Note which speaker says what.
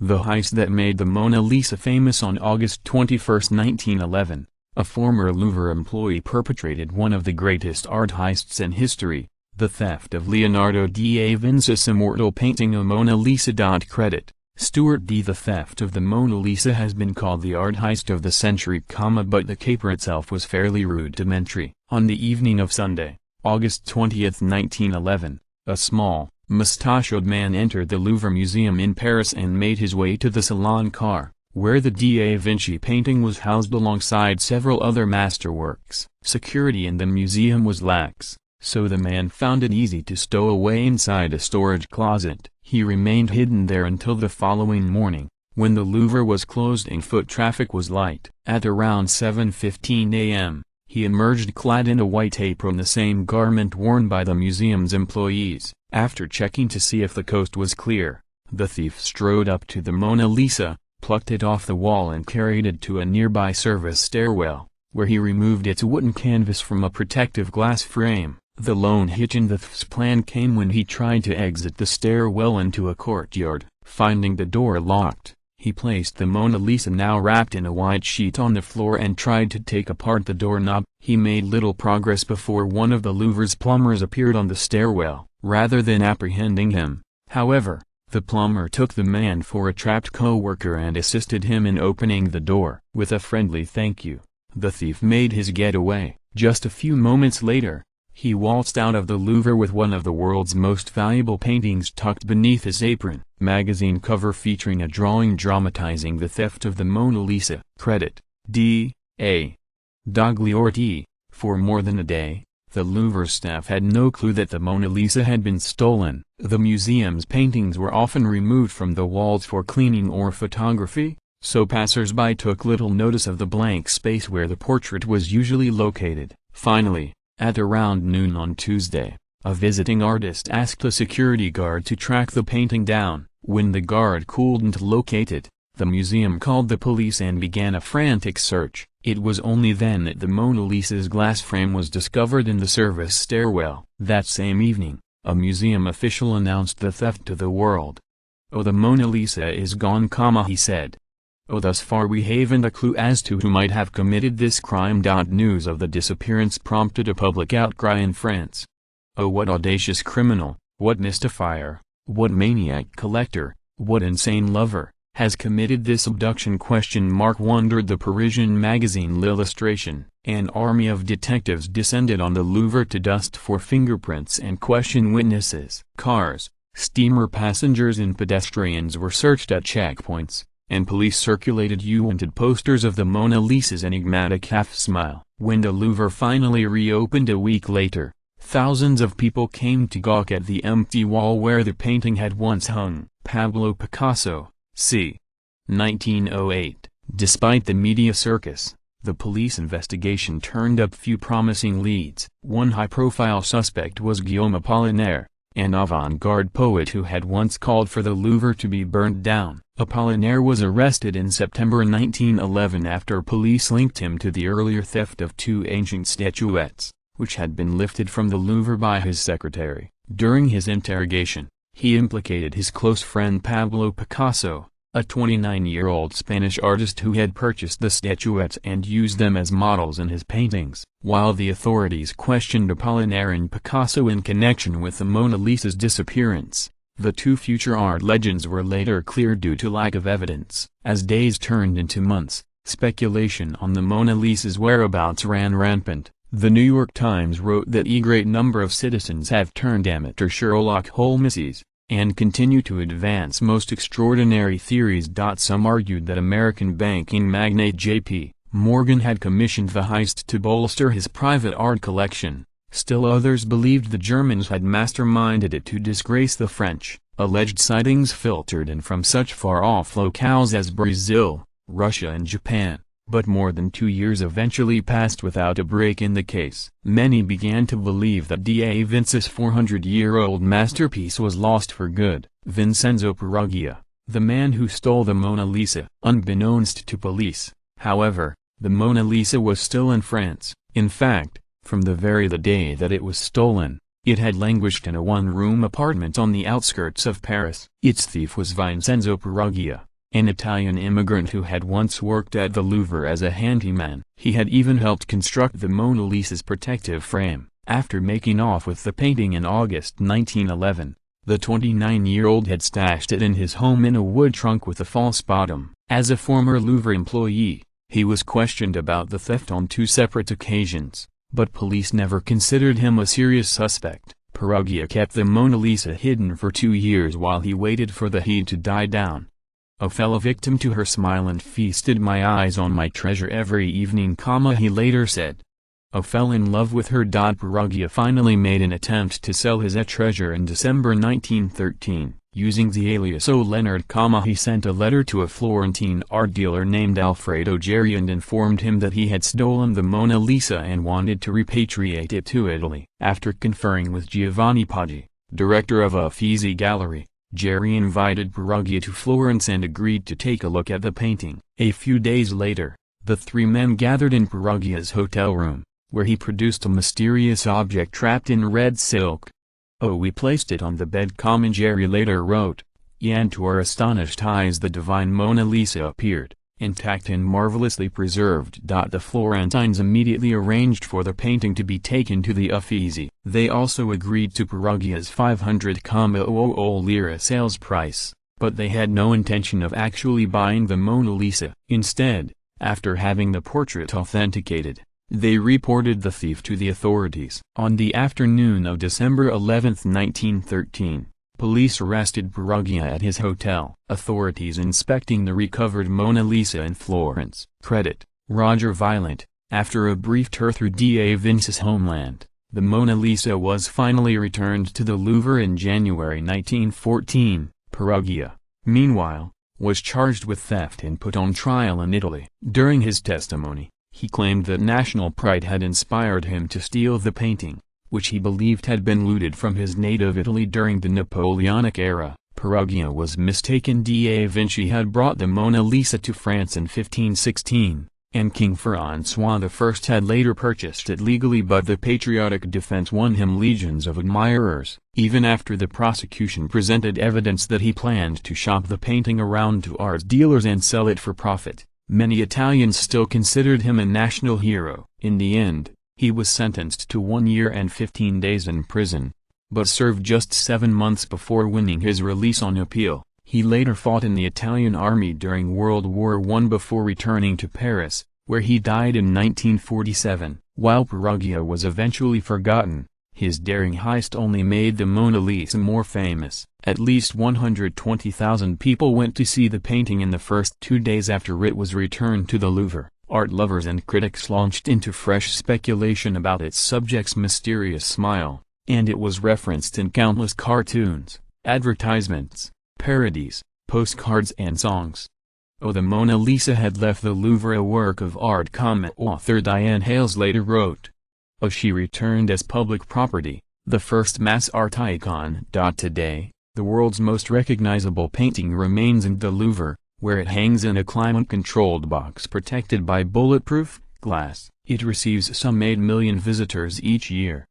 Speaker 1: The heist that made the Mona Lisa famous. On August 21, 1911, a former Louvre employee perpetrated one of the greatest art heists in history, the theft of Leonardo da Vinci's immortal painting A Mona Lisa. Credit Stuart D. The theft of the Mona Lisa has been called the art heist of the century, but the caper itself was fairly rudimentary. On the evening of Sunday, August 20, 1911, a small, mustachioed man entered the Louvre Museum in Paris and made his way to the Salon car, where the Da Vinci painting was housed alongside several other masterworks. Security in the museum was lax, so the man found it easy to stow away inside a storage closet. He remained hidden there until the following morning, when the Louvre was closed and foot traffic was light. At around 7:15 a.m., he emerged clad in a white apron, the same garment worn by the museum's employees. After checking to see if the coast was clear, the thief strode up to the Mona Lisa, plucked it off the wall and carried it to a nearby service stairwell, where he removed its wooden canvas from a protective glass frame. The lone hitch in the thief's plan came when he tried to exit the stairwell into a courtyard. Finding the door locked, he placed the Mona Lisa, now wrapped in a white sheet, on the floor and tried to take apart the doorknob. He made little progress before one of the Louvre's plumbers appeared on the stairwell. Rather than apprehending him, however, the plumber took the man for a trapped co-worker and assisted him in opening the door. With a friendly thank you, the thief made his getaway. Just a few moments later, he waltzed out of the Louvre with one of the world's most valuable paintings tucked beneath his apron. Magazine cover featuring a drawing dramatizing the theft of the Mona Lisa. Credit D. A. Dogliorti. For more than a day, the Louvre staff had no clue that the Mona Lisa had been stolen. The museum's paintings were often removed from the walls for cleaning or photography, so passers-by took little notice of the blank space where the portrait was usually located. Finally, at around noon on Tuesday, a visiting artist asked a security guard to track the painting down. When the guard couldn't locate it, the museum called the police and began a frantic search. It was only then that the Mona Lisa's glass frame was discovered in the service stairwell. That same evening, a museum official announced the theft to the world. "Oh, the Mona Lisa is gone," he said. "Oh, thus far we haven't a clue as to who might have committed this crime." News of the disappearance prompted a public outcry in France. Oh, what audacious criminal, what mystifier, what maniac collector, what insane lover has committed this abduction? Wondered the Parisian magazine L'Illustration. An army of detectives descended on the Louvre to dust for fingerprints and question witnesses. Cars, steamer passengers and pedestrians were searched at checkpoints, and police circulated unwanted posters of the Mona Lisa's enigmatic half-smile. When the Louvre finally reopened a week later, thousands of people came to gawk at the empty wall where the painting had once hung. Pablo Picasso, c. 1908. Despite the media circus, the police investigation turned up few promising leads. One high-profile suspect was Guillaume Apollinaire, an avant-garde poet who had once called for the Louvre to be burnt down. Apollinaire was arrested in September 1911 after police linked him to the earlier theft of two ancient statuettes, which had been lifted from the Louvre by his secretary. During his interrogation, he implicated his close friend Pablo Picasso, a 29-year-old Spanish artist who had purchased the statuettes and used them as models in his paintings. While the authorities questioned Apollinaire and Picasso in connection with the Mona Lisa's disappearance, the two future art legends were later cleared due to lack of evidence. As days turned into months, speculation on the Mona Lisa's whereabouts ran rampant. The New York Times wrote that a great number of citizens have turned amateur Sherlock Holmeses, and continue to advance most extraordinary theories. Some argued that American banking magnate J.P. Morgan had commissioned the heist to bolster his private art collection. Still others believed the Germans had masterminded it to disgrace the French. Alleged sightings filtered in from such far-off locales as Brazil, Russia and Japan, but more than 2 years eventually passed without a break in the case. Many began to believe that Da Vinci's 400-year-old masterpiece was lost for good. Vincenzo Peruggia, the man who stole the Mona Lisa. Unbeknownst to police, however, the Mona Lisa was still in France. In fact, from the day that it was stolen, it had languished in a one-room apartment on the outskirts of Paris. Its thief was Vincenzo Peruggia, an Italian immigrant who had once worked at the Louvre as a handyman. He had even helped construct the Mona Lisa's protective frame. After making off with the painting in August 1911, the 29-year-old had stashed it in his home in a wood trunk with a false bottom. As a former Louvre employee, he was questioned about the theft on 2 separate occasions, but police never considered him a serious suspect. Perugia kept the Mona Lisa hidden for 2 years while he waited for the heat to die down. "I fell a victim to her smile and feasted my eyes on my treasure every evening," he later said. I fell in love with her. Perugia finally made an attempt to sell his treasure in December 1913. Using the alias O. Leonard, he sent a letter to a Florentine art dealer named Alfredo Geri and informed him that he had stolen the Mona Lisa and wanted to repatriate it to Italy. After conferring with Giovanni Poggi, director of Uffizi Gallery, Geri invited Perugia to Florence and agreed to take a look at the painting. A few days later, the 3 men gathered in Perugia's hotel room, where he produced a mysterious object wrapped in red silk. "Oh, we placed it on the bed," Geri later wrote, "and to our astonished eyes the divine Mona Lisa appeared, intact and marvelously preserved." The Florentines immediately arranged for the painting to be taken to the Uffizi. They also agreed to Perugia's 500,000 lira sales price, but they had no intention of actually buying the Mona Lisa. Instead, after having the portrait authenticated, they reported the thief to the authorities. On the afternoon of December 11, 1913, police arrested Perugia at his hotel. Authorities inspecting the recovered Mona Lisa in Florence. Credit: Roger Violent. After a brief tour through Da Vinci's homeland, the Mona Lisa was finally returned to the Louvre in January 1914. Perugia, meanwhile, was charged with theft and put on trial in Italy. During his testimony, he claimed that national pride had inspired him to steal the painting, which he believed had been looted from his native Italy during the Napoleonic era. Perugia was mistaken. Da Vinci had brought the Mona Lisa to France in 1516, and King François I had later purchased it legally, but the patriotic defense won him legions of admirers. Even after the prosecution presented evidence that he planned to shop the painting around to art dealers and sell it for profit, many Italians still considered him a national hero. In the end, he was sentenced to 1 year and 15 days in prison, but served just 7 months before winning his release on appeal. He later fought in the Italian army during World War I before returning to Paris, where he died in 1947. While Perugia was eventually forgotten, his daring heist only made the Mona Lisa more famous. At least 120,000 people went to see the painting in the first 2 days after it was returned to the Louvre. Art lovers and critics launched into fresh speculation about its subject's mysterious smile, and it was referenced in countless cartoons, advertisements, parodies, postcards and songs. "Oh, the Mona Lisa had left the Louvre a work of art," author Diane Hales later wrote. "Oh, she returned as public property, the first mass art icon." Today, the world's most recognizable painting remains in the Louvre, where it hangs in a climate-controlled box protected by bulletproof glass. It receives some 8 million visitors each year.